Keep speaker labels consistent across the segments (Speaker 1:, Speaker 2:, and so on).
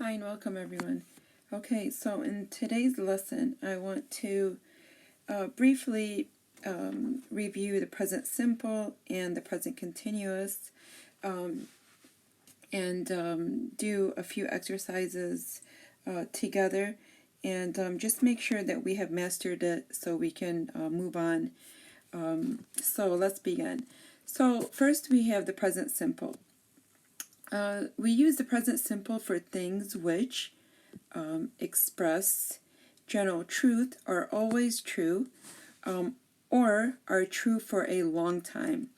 Speaker 1: Hi and welcome everyone. Okay, so in today's lesson I want to briefly review the present simple and the present continuous and do a few exercises together and just make sure that we have mastered it so we can move on. So let's begin. So first we have the present simple. We use the present simple for things which express general truth, are always true, or are true for a long time.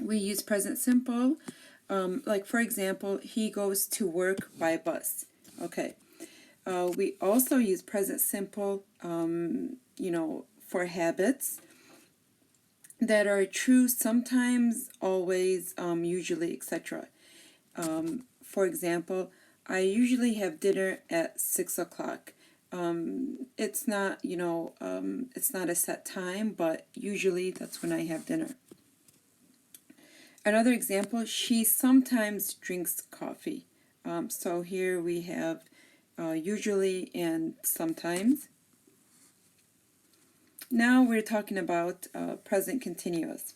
Speaker 1: We use present simple, like for example, he goes to work by bus. Okay. We also use present simple, for habits that are true sometimes, always, usually, etc. For example, I usually have dinner at 6 o'clock. It's not, it's not a set time, but usually that's when I have dinner. Another example, she sometimes drinks coffee. So here we have usually and sometimes. Now we're talking about present continuous.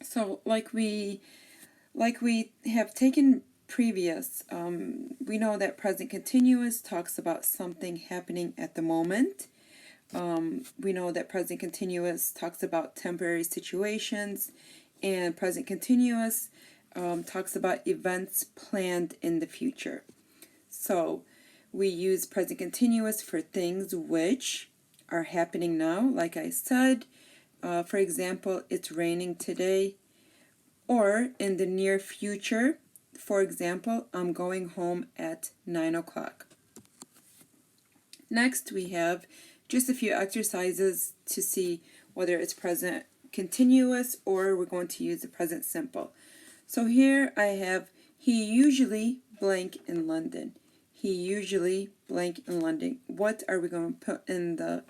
Speaker 1: So like we have taken previous, we know that present continuous talks about something happening at the moment. We know that present continuous talks about temporary situations, and present continuous talks about events planned in the future. So we use present continuous for things which are happening now, like I said. For example, it's raining today. Or in the near future, for example, I'm going home at 9 o'clock. Next, we have just a few exercises to see whether it's present continuous or we're going to use the present simple. So here I have, he usually blank in London. He usually blank in London. What are we going to put in the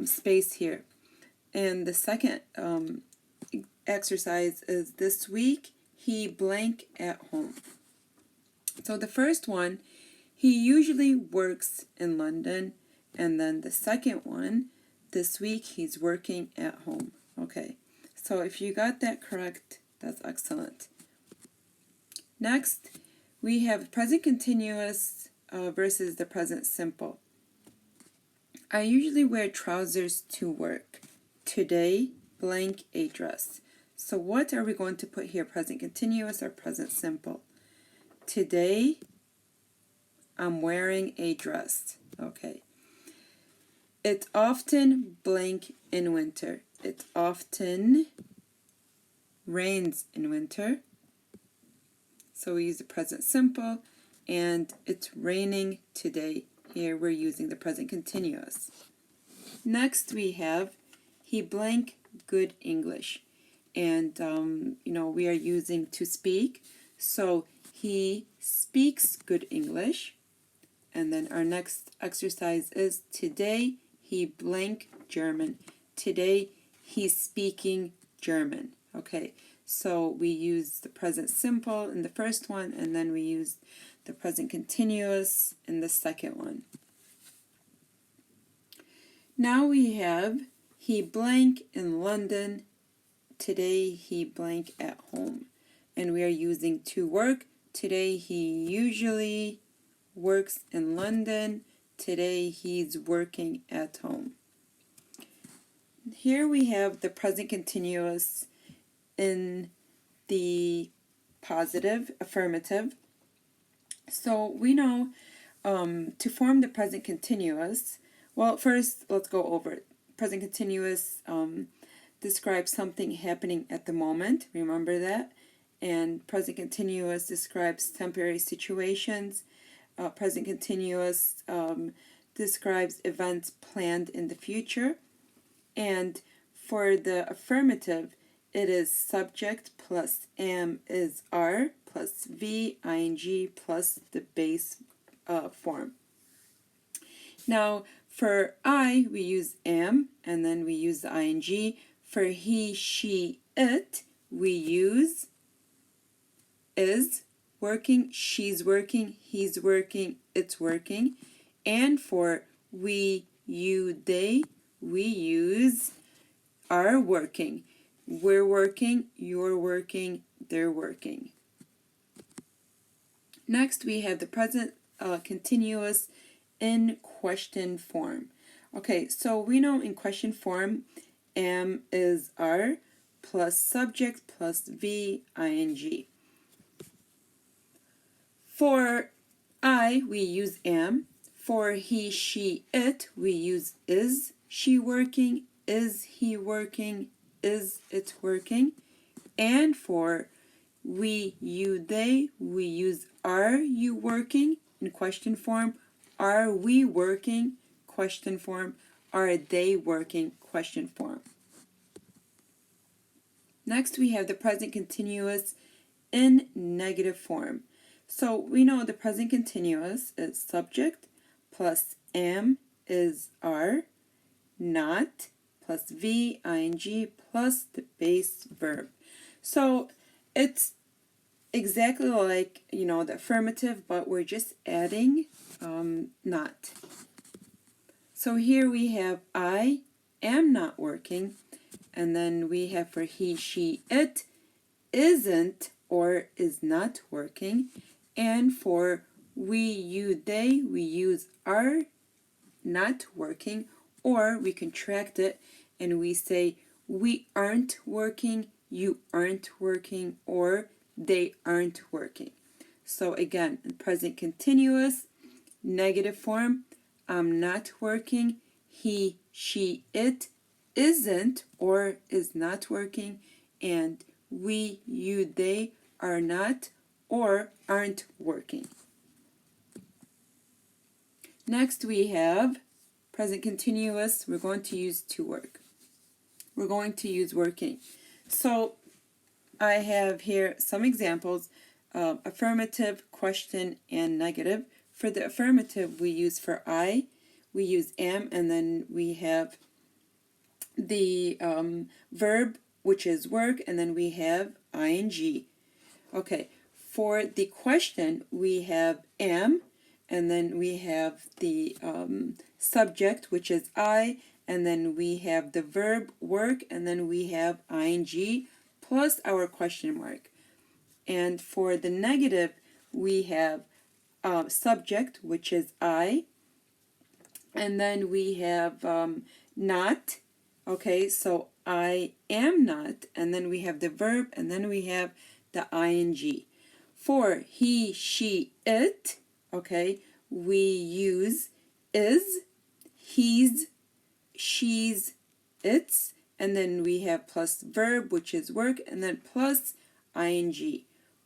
Speaker 1: space here? And the second exercise is this week he blank at home. So the first one, he usually works in London, and then the second one, this week he's working at home. Okay, so if you got that correct, that's excellent. Next, we have present continuous versus the present simple. I usually wear trousers to work. Today, blank a dress. So what are we going to put here, present continuous or present simple? Today, I'm wearing a dress. Okay. It often blank in winter. It often rains in winter. So we use the present simple, and it's raining today. Here we're using the present continuous. Next we have, he blank good English. And, we are using to speak. So he speaks good English. And then our next exercise is today he blank German. Today he's speaking German. Okay, so we use the present simple in the first one, and then we use the present continuous in the second one. Now we have, he blank in London. Today he blank at home. And we are using to work. Today he usually works in London. Today he's working at home. Here we have the present continuous in the positive, affirmative. So we know to form the present continuous, well, first let's go over it. Present continuous describes something happening at the moment. Remember that. And present continuous describes temporary situations. Present continuous describes events planned in the future. And for the affirmative, it is subject plus am is are plus v ing plus the base form. Now for I, we use am, and then we use the ing. For he, she, it, we use is, working, she's working, he's working, it's working. And for we, you, they, we use are working. We're working, you're working, they're working. Next, we have the present continuous in question form. Okay, so we know in question form, am is are plus subject plus V ing. For I, we use am. For he, she, it, we use is she working, is he working, is it working. And for we, you, they, we use are you working in question form, are we working question form, are they working question form. Next we have the present continuous in negative form. So we know the present continuous is subject plus am is are, not plus V ing plus the base verb. So it's exactly like, the affirmative, but we're just adding not. So here we have I am not working, and then we have for he, she, it isn't or is not working, and for we, you, they, we use are not working, or we contract it and we say we aren't working, you aren't working, or they aren't working. So again, in present continuous, negative form, I'm not working, he, she, it isn't or is not working, and we, you, they are not or aren't working. Next we have present continuous. We're going to use to work. We're going to use working. So I have here some examples of affirmative, question, and negative. For the affirmative, we use for I, we use am, and then we have the verb, which is work, and then we have ing. Okay, for the question, we have am, and then we have the subject, which is I, and then we have the verb work, and then we have ing plus our question mark. And for the negative, we have subject, which is I, and then we have not. Okay, so I am not, and then we have the verb, and then we have the ing. For he, she, it, okay, we use is, he's, she's, its, and then we have plus verb, which is work, and then plus ing.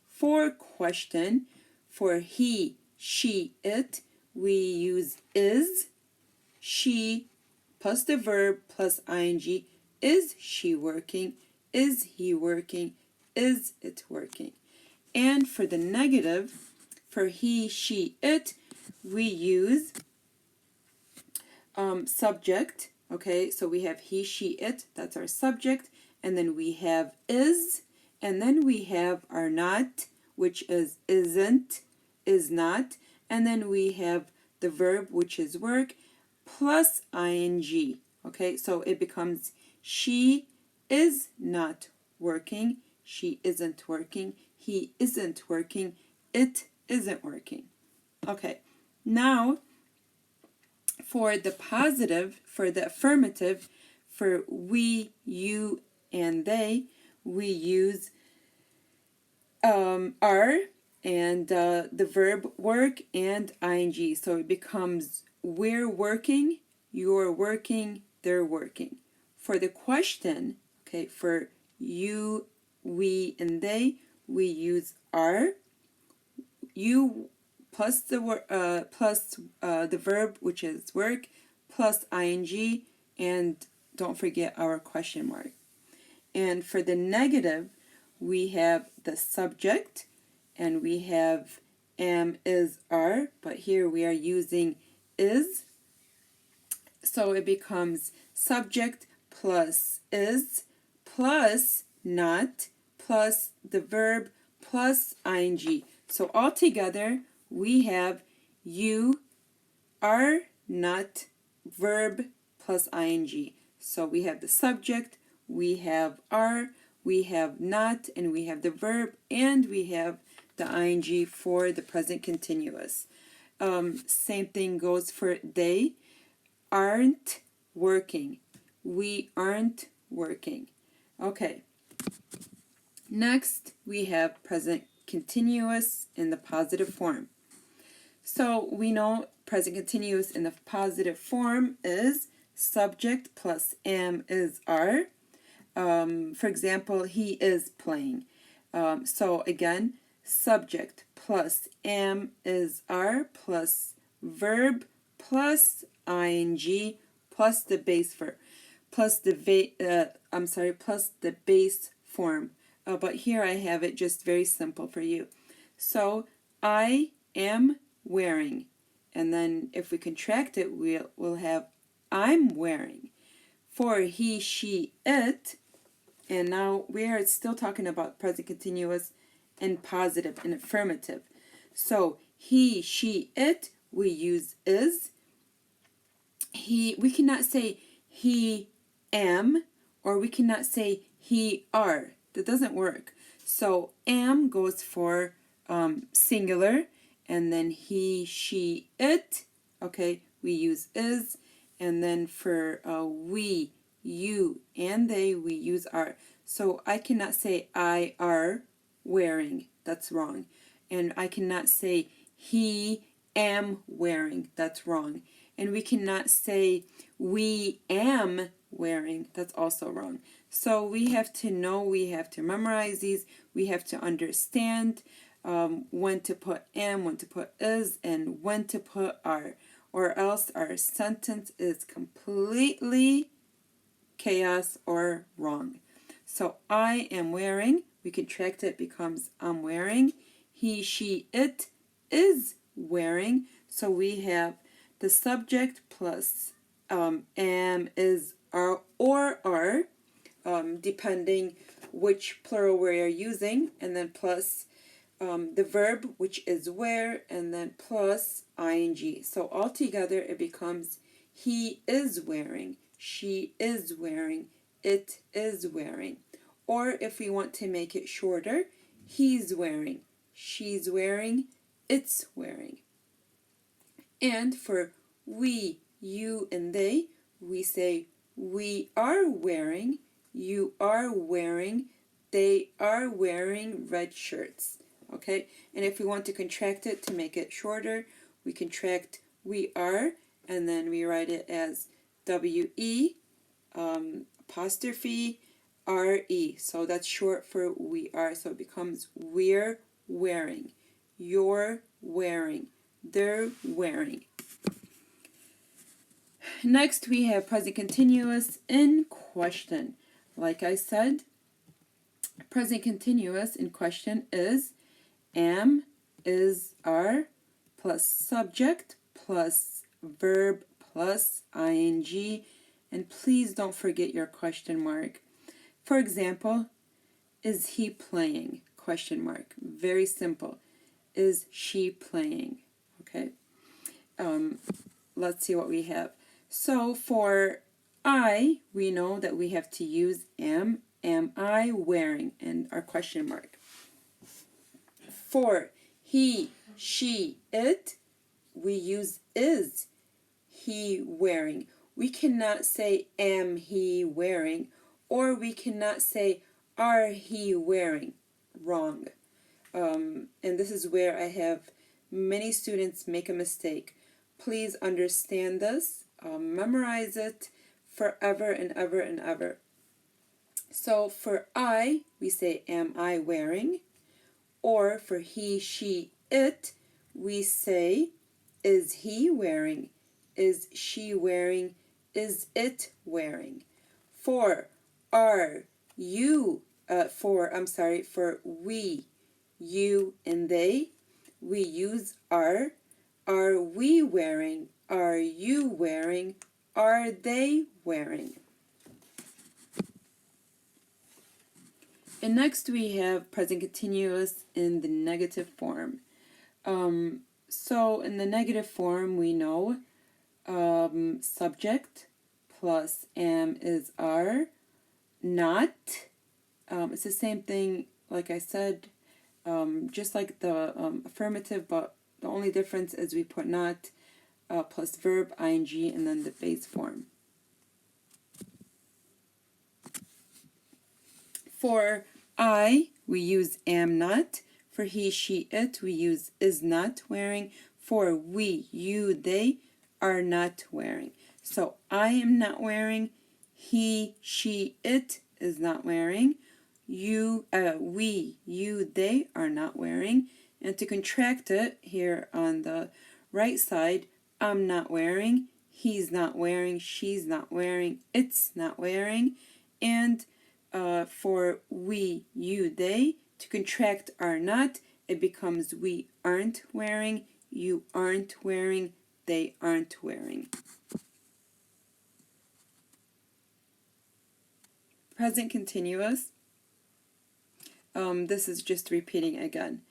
Speaker 1: For question, for he, she, it, we use is, she, plus the verb plus ing. Is she working? Is he working? Is it working? And for the negative, for he, she, it, we use subject. Okay, so we have he, she, it, that's our subject, and then we have is, and then we have our not, which is isn't, is not, and then we have the verb, which is work, plus ing. Okay, so it becomes she is not working, she isn't working, he isn't working, it isn't working. Okay, now for the positive, for the affirmative, for we, you, and they, we use are and the verb work and ing. So it becomes we're working, you're working, they're working. For the question, okay, for you, we, and they, we use are, you plus the verb, which is work, plus ing, and don't forget our question mark. And for the negative, we have the subject, and we have am, is, are, but here we are using is. So it becomes subject plus is plus not plus the verb plus ing. So altogether, we have you are not verb plus ing. So we have the subject, we have are, we have not, and we have the verb, and we have the ing for the present continuous. Same thing goes for they aren't working. We aren't working. Okay. Next, we have present continuous in the positive form. So we know present continuous in the positive form is subject plus am is are. For example, he is playing. So again, subject plus am is are plus verb plus ing plus the base verb plus the plus the base form. But here I have it just very simple for you. So I am wearing, and then if we contract it, we'll have I'm wearing. For he, she, it, and now we are still talking about present continuous and positive and affirmative. So he, she, it, we use is. We cannot say he am, or we cannot say he are. That doesn't work. So am goes for singular, and then he, she, it, okay, we use is, and then for we, you, and they, we use are. So I cannot say I are wearing. That's wrong. And I cannot say he am wearing. That's wrong. And we cannot say we am wearing. That's also wrong. So we have to know, we have to memorize these, we have to understand when to put am, when to put is, and when to put are, or else our sentence is completely chaos or wrong. So I am wearing, we contract it, becomes I'm wearing. He, she, it is wearing. So we have the subject plus am, is, are, or are, depending which plural we are using, and then plus the verb, which is wear, and then plus ing. So altogether it becomes he is wearing, she is wearing, it is wearing. Or if we want to make it shorter, he's wearing, she's wearing, it's wearing. And for we, you, and they, we say we are wearing, you are wearing, they are wearing red shirts. Okay, and if we want to contract it to make it shorter, we contract we are, and then we write it as W-E apostrophe R-E. So that's short for we are. So it becomes we're wearing, you're wearing, they're wearing. Next, we have present continuous in question. Like I said, present continuous in question is am, is, are, plus subject, plus verb, plus ing, and please don't forget your question mark. For example, is he playing? Question mark. Very simple. Is she playing? Okay. Let's see what we have. So for I, we know that we have to use am I wearing, and our question mark. For he, she, it, we use is he wearing. We cannot say am he wearing, or we cannot say are he wearing. Wrong. And this is where I have many students make a mistake. Please understand this, memorize it forever and ever and ever. So for I, we say am I wearing, or for he, she, it, we say is he wearing, is she wearing, is it wearing. For are you, for we, you, and they, we use are. Are we wearing? Are you wearing? Are they wearing? And next we have present continuous in the negative form. So in the negative form we know subject plus am is are, not. It's the same thing, like I said, just like the affirmative, but the only difference is we put not plus verb, ing, and then the base form. For I, we use am not. For he, she, it, we use is not wearing. For we, you, they are not wearing. So I am not wearing. He, she, it is not wearing. We, you, they are not wearing. And to contract it here on the right side, I'm not wearing, he's not wearing, she's not wearing, it's not wearing. And for we, you, they, to contract are not, it becomes we aren't wearing, you aren't wearing, they aren't wearing. Present continuous. This is just repeating again.